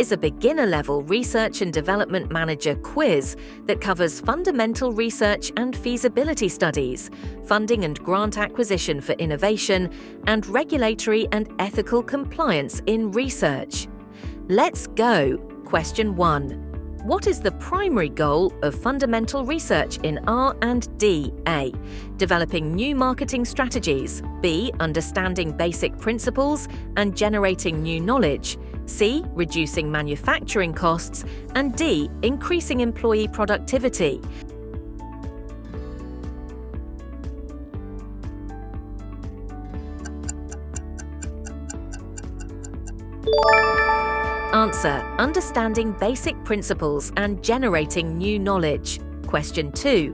is a beginner-level research and development manager quiz that covers fundamental research and feasibility studies, funding and grant acquisition for innovation, and regulatory and ethical compliance in research. Let's go! Question 1. What is the primary goal of fundamental research in R&D? A. Developing new marketing strategies. B. Understanding basic principles and generating new knowledge. C. Reducing manufacturing costs. And D. Increasing employee productivity. Answer: understanding basic principles and generating new knowledge. Question 2.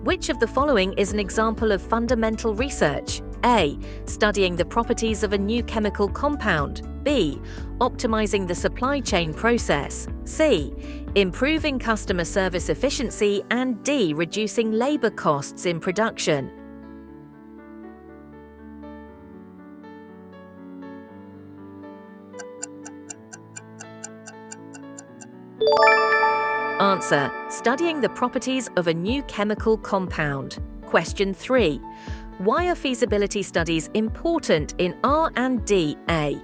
Which of the following is an example of fundamental research? A. Studying the properties of a new chemical compound. B. Optimizing the supply chain process. C. Improving customer service efficiency. And D. Reducing labor costs in production. Answer: studying the properties of a new chemical compound. Question 3. Why are feasibility studies important in R&D? A.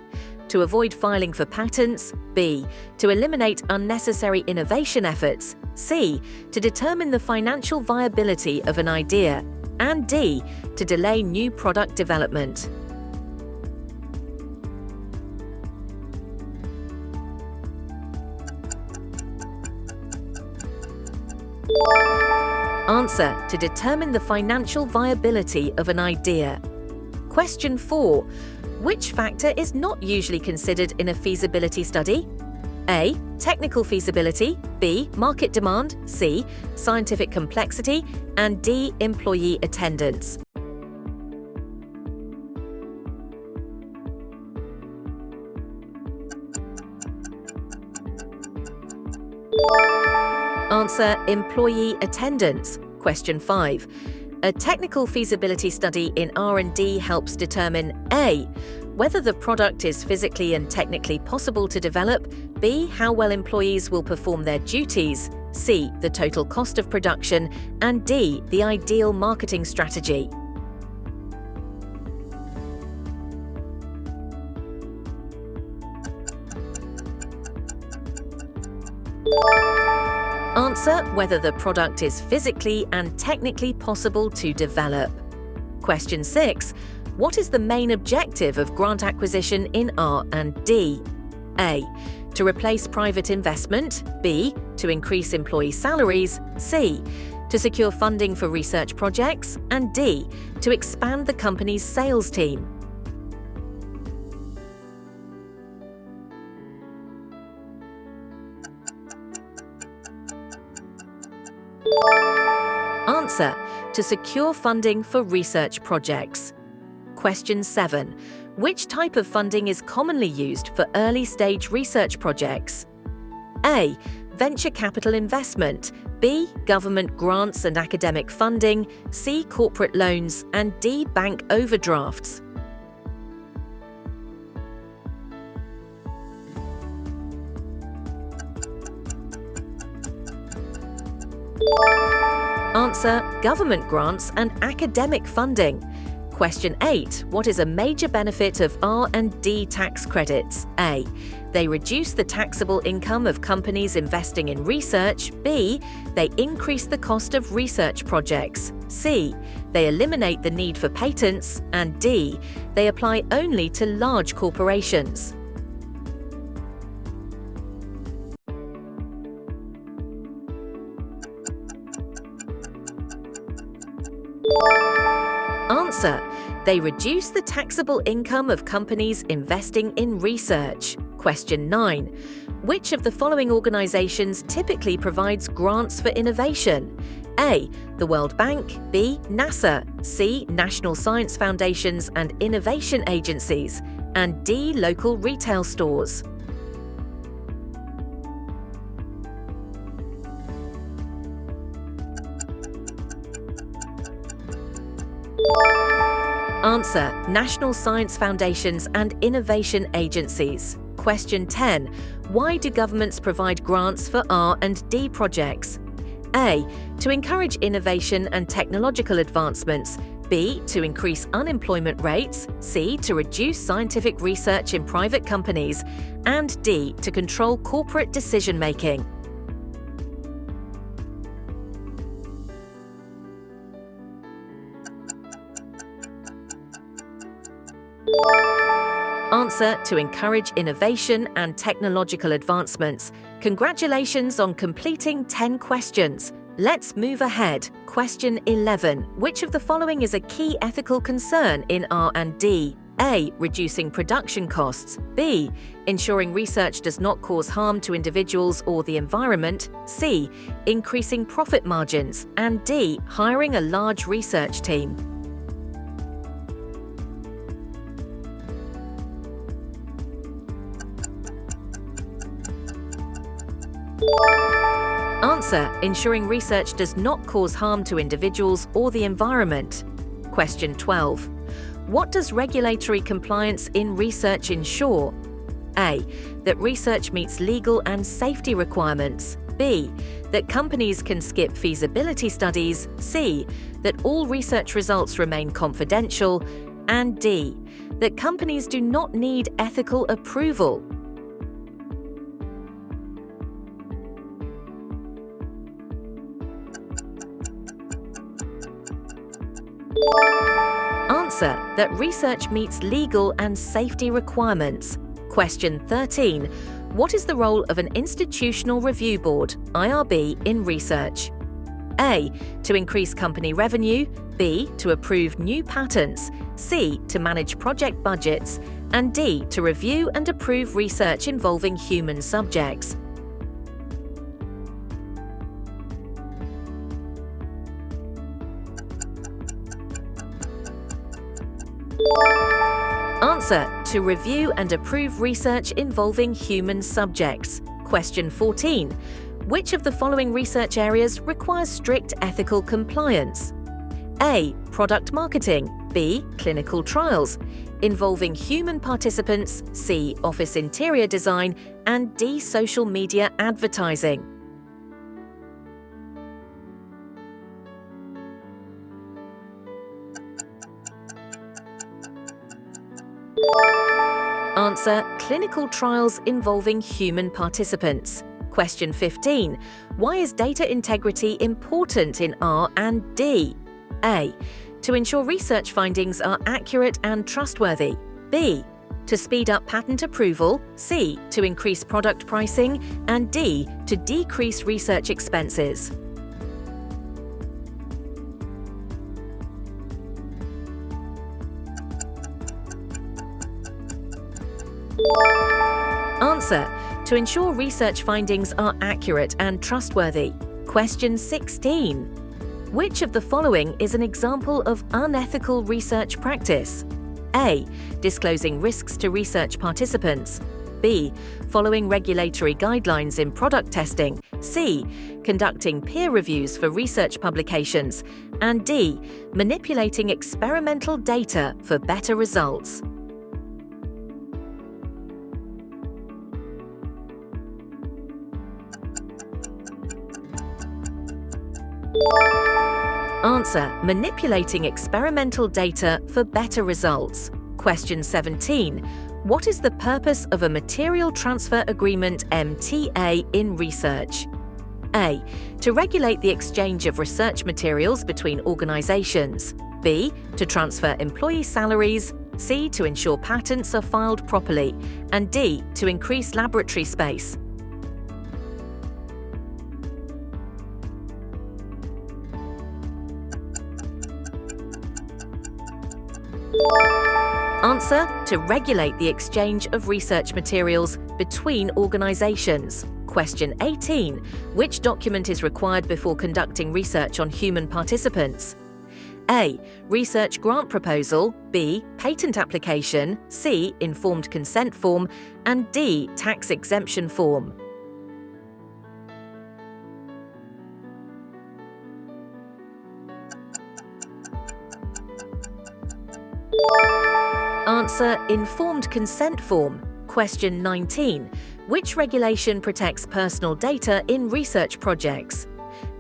To avoid filing for patents. B. To eliminate unnecessary innovation efforts. C. To determine the financial viability of an idea. And D. To delay new product development. Answer: to determine the financial viability of an idea. Question 4. Which factor is not usually considered in a feasibility study? A. Technical feasibility. B. Market demand. C. Scientific complexity. And D. Employee attendance. Answer: employee attendance. Question 5. A technical feasibility study in R&D helps determine A. Whether the product is physically and technically possible to develop. B. How well employees will perform their duties. C. The total cost of production. And D. The ideal marketing strategy. Answer: whether the product is physically and technically possible to develop. Question 6. What is the main objective of grant acquisition in R&D? A. To replace private investment. B. To increase employee salaries. C. To secure funding for research projects. And D. To expand the company's sales team. Answer: to secure funding for research projects. Question 7. Which type of funding is commonly used for early-stage research projects? A. Venture capital investment. B. Government grants and academic funding. C. Corporate loans. And D. Bank overdrafts. Answer: government grants and academic funding. Question 8. What is a major benefit of R&D tax credits? A. They reduce the taxable income of companies investing in research. B. They increase the cost of research projects. C. They eliminate the need for patents. And D. They apply only to large corporations. Answer: they reduce the taxable income of companies investing in research. Question 9. Which of the following organizations typically provides grants for innovation? A. The World Bank. B. NASA. C. National Science Foundations and Innovation Agencies. And D. Local retail stores. Answer: National Science Foundations and Innovation Agencies. Question 10. Why do governments provide grants for R&D projects? A. To encourage innovation and technological advancements. B. To increase unemployment rates. C. To reduce scientific research in private companies. And D. To control corporate decision-making. Answer: to encourage innovation and technological advancements. Congratulations on completing 10 questions. Let's move ahead. Question 11. Which of the following is a key ethical concern in R&D? A. Reducing production costs. B. Ensuring research does not cause harm to individuals or the environment. C. Increasing profit margins. And D. Hiring a large research team. Answer: ensuring research does not cause harm to individuals or the environment. Question 12. What does regulatory compliance in research ensure? A. That research meets legal and safety requirements. B. That companies can skip feasibility studies. C. That all research results remain confidential. And D. That companies do not need ethical approval. Answer: that research meets legal and safety requirements. Question 13. What is the role of an institutional review board, IRB, in research? A. To increase company revenue. B. To approve new patents. C. To manage project budgets. And D. To review and approve research involving human subjects. Answer: to review and approve research involving human subjects. Question 14. Which of the following research areas requires strict ethical compliance? A. Product marketing. B. Clinical trials. Involving human participants. C. Office interior design. And D. Social media advertising. Answer: clinical trials involving human participants. Question 15. Why is data integrity important in R&D? A. To ensure research findings are accurate and trustworthy. B. To speed up patent approval. C. To increase product pricing. And D. To decrease research expenses. Answer: to ensure research findings are accurate and trustworthy. Question 16. Which of the following is an example of unethical research practice? A. Disclosing risks to research participants. B. Following regulatory guidelines in product testing. C. Conducting peer reviews for research publications. And D. Manipulating experimental data for better results. Answer: manipulating experimental data for better results. Question 17. What is the purpose of a Material Transfer Agreement (MTA) in research? A. To regulate the exchange of research materials between organizations. B. To transfer employee salaries. C. To ensure patents are filed properly. And D. To increase laboratory space. Answer: to regulate the exchange of research materials between organizations. Question 18. Which document is required before conducting research on human participants? A. Research grant proposal. B. Patent application. C. Informed consent form. And D. Tax exemption form. Answer: informed consent form. Question 19. Which regulation protects personal data in research projects?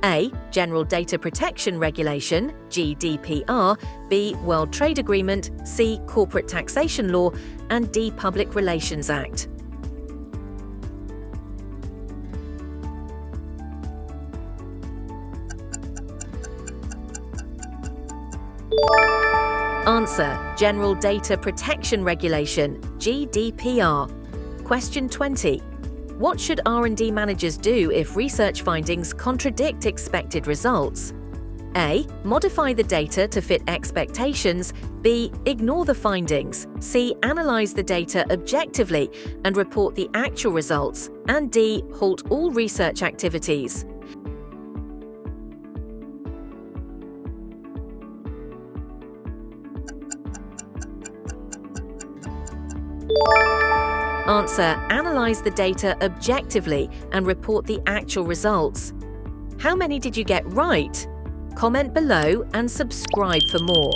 A. General Data Protection Regulation, GDPR, B. World Trade Agreement, C. Corporate Taxation Law, and D. Public Relations Act. Answer: General Data Protection Regulation, GDPR. Question 20. What should R&D managers do if research findings contradict expected results? A. Modify the data to fit expectations. B. Ignore the findings. C. Analyze the data objectively and report the actual results. And D. Halt all research activities. Answer: Analyze the data objectively and report the actual results. How many did you get right? Comment below and subscribe for more.